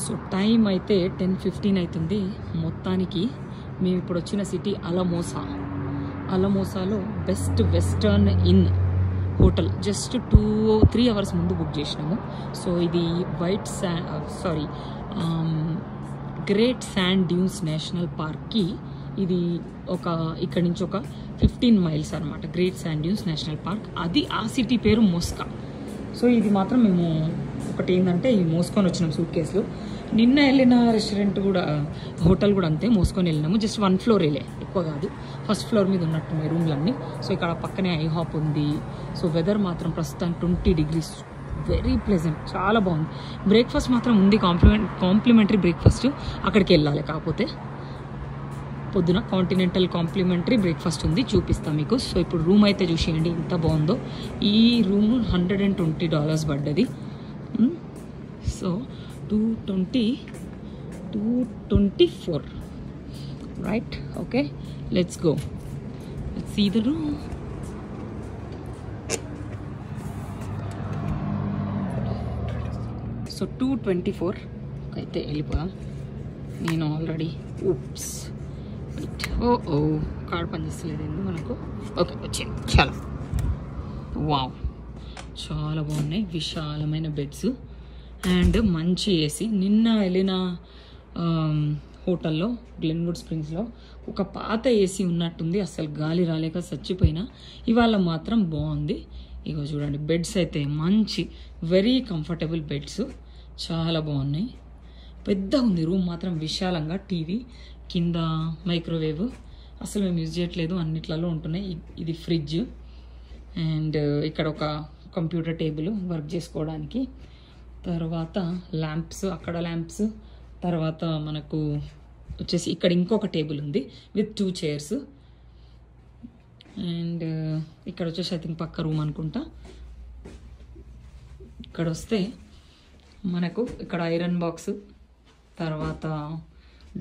So time అయితే 10:15 అవుతుంది. మొత్తానికి మేము ఇప్పుడు వచ్చిన సిటీ అలమోసాలో Best Western Inn hotel just 2-3 hours ముందు బుక్ చేసినాము. సో ఇది గ్రేట్ శాండ్ డ్యూన్స్ నేషనల్ పార్క్కి ఇది ఇక్కడి నుంచి ఒక 15 మైల్స్ అనమాట. Great Sand Dunes National Park, అది ఆ సిటీ పేరు మోస్కా. సో ఇది మాత్రం మేము ఒకటి ఏంటంటే ఇవి మోసుకొని వచ్చినాం సూట్ కేసులు. నిన్న వెళ్ళిన రెస్టారెంట్ కూడా హోటల్ కూడా అంతే మోసుకొని వెళ్ళినాము. జస్ట్ 1 ఫ్లోర్ వెళ్ళే, ఎక్కువ కాదు. ఫస్ట్ ఫ్లోర్ మీద ఉన్నట్టున్నాయి రూమ్లన్నీ. సో ఇక్కడ పక్కనే ఐహాప్ ఉంది. సో వెదర్ మాత్రం ప్రస్తుతం 20 degrees, వెరీ ప్లెజెంట్, చాలా బాగుంది. బ్రేక్ఫాస్ట్ మాత్రం ఉంది, కాంప్లిమెంటరీ బ్రేక్ఫాస్ట్. అక్కడికి వెళ్ళాలి, కాకపోతే పొద్దున కాంటినెంటల్ కాంప్లిమెంటరీ బ్రేక్ఫాస్ట్ ఉంది, చూపిస్తాం మీకు. సో ఇప్పుడు రూమ్ అయితే చూసేయండి ఎంత బాగుందో. ఈ రూమ్ $120 పడ్డది. So 224 right. Okay, let's go, let's see the room. So 224 అయితే వెళ్ళిపోదాం. నేను ఆల్రెడీ కార్డ్ పనిచేస్తలేదు ఎందుకు మనకు. ఓకే, వచ్చింది. వావ్, చాలా బాగున్నాయి. విశాలమైన బెడ్స్ అండ్ మంచి ఏసీ. నిన్న వెళ్ళిన హోటల్లో గ్లెన్వుడ్ స్ప్రింగ్స్లో ఒక పాత ఏసీ ఉన్నట్టుంది, అసలు గాలి రాలేక చచ్చిపోయినా. ఇవాళ మాత్రం బాగుంది. ఇగో చూడండి, బెడ్స్ అయితే మంచి వెరీ కంఫర్టబుల్ బెడ్స్, చాలా బాగున్నాయి. పెద్దగా ఉంది రూమ్ మాత్రం, విశాలంగా. టీవీ కింద, మైక్రోవేవ్ అసలు మేము యూజ్ చేయట్లేదు, అన్నిట్లలో ఉంటున్నాయి. ఇది ఫ్రిడ్జ్ అండ్ ఇక్కడ ఒక కంప్యూటర్ టేబుల్ వర్క్ చేసుకోవడానికి. తర్వాత ల్యాంప్స్, అక్కడ ల్యాంప్స్. తర్వాత మనకు వచ్చేసి ఇక్కడ ఇంకొక టేబుల్ ఉంది విత్ 2 chairs. అండ్ ఇక్కడ వచ్చేసి ఐ థింక్ పక్క రూమ్ అనుకుంటా. ఇక్కడ వస్తే మనకు ఇక్కడ ఐరన్ బాక్స్, తర్వాత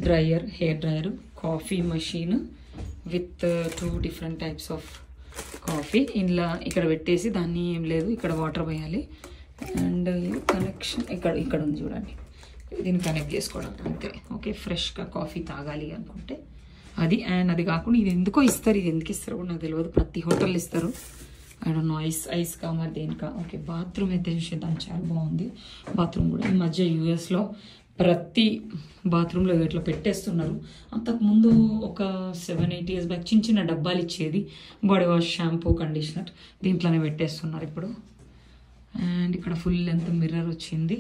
dryer, hair dryer, coffee machine with 2 different types of coffee. ఇలా ఇక్కడ పెట్టేసి దాన్ని ఏం లేదు, ఇక్కడ వాటర్ పోయాలి. అండ్ కనెక్షన్ ఇక్కడ ఉంది చూడండి, దీన్ని కనెక్ట్ చేసుకోవడం అంతే. ఓకే, ఫ్రెష్గా కాఫీ తాగాలి అనుకుంటే అది. అండ్ అది కాకుండా ఇది ఎందుకో ఇస్తారు, ఇది ఎందుకు ఇస్తారో కూడా నాకు తెలియదు, ప్రతి హోటల్ ఇస్తారు. ఐ డోంట్ నో, ఐస్ కా మరి దేనికా. ఓకే, బాత్రూమ్ అయితే చూసేద్దాం, చాలా బాగుంది బాత్రూమ్ కూడా. ఈ మధ్య యూఎస్లో ప్రతి బాత్రూంలో ఇట్లా పెట్టేస్తున్నారు. అంతకుముందు ఒక 7-8 years బ్యాక్ చిన్న డబ్బాలు ఇచ్చేది, బాడీ వాష్, షాంపూ, కండిషనర్, దీంట్లోనే పెట్టేస్తున్నారు ఇప్పుడు. అండ్ ఇక్కడ ఫుల్ లెంత్ మిర్రర్ వచ్చింది.